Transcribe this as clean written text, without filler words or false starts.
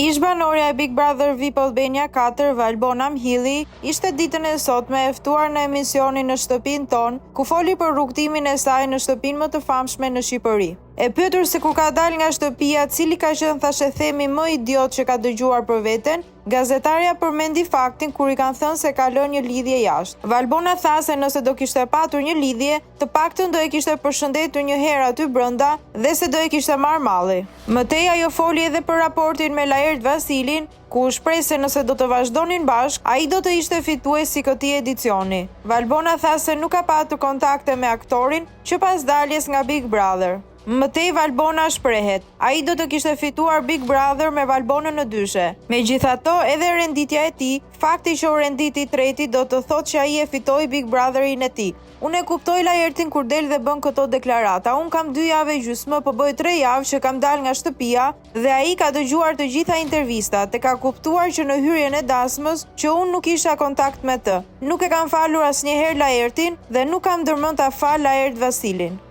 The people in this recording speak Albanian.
Ish banorja e Big Brother VIP Albania 4, Valbona Mhilli, ishte ditën e sotme e ftuar në emisionin Në shtëpinë tonë, ku foli për rrugtimin e saj në shtëpinë më të famshme në Shqipëri. E pyetur se kur ka dalë nga shtëpia, cili ka qenë thashë themi më idiot që ka dëgjuar për veten, gazetarja përmendi faktin kur i kanë thënë se ka lënë një lidhje jashtë. Valbona tha se nëse do kishte patur një lidhje, të paktën do e kishte përshëndetur një herë aty brenda dhe se do e kishte marrë malli. Mëtej ajo foli edhe për raportin me Laert Vasilin, ku u shpreh se nëse do të vazhdonin bashkë, ai do të ishte fituesi i këtij edicioni. Valbona tha se nuk ka patur kontakte me aktorin që pas daljes nga Big Brother. Mëtej Valbona shprehet, ai do të kishte fituar Big Brother me Valbonën në dyshe. Megjithatë, edhe renditja e tij, fakti që u renditi treti do të thotë që ai e fitoi Big Brotherin e tij. Unë e kuptoj Laertin kur del dhe bën këto deklarata. Unë kam 2 javë gjysmë, po bëj 3 javë që kam dalë nga shtëpia dhe ai ka dëgjuar të gjitha intervistat e ka kuptuar që në hyrjen e dasmës që unë nuk isha kontakt me të. Nuk e kam falur asnjëherë Laertin dhe nuk kam ndërmend ta fal Laert Vasilin.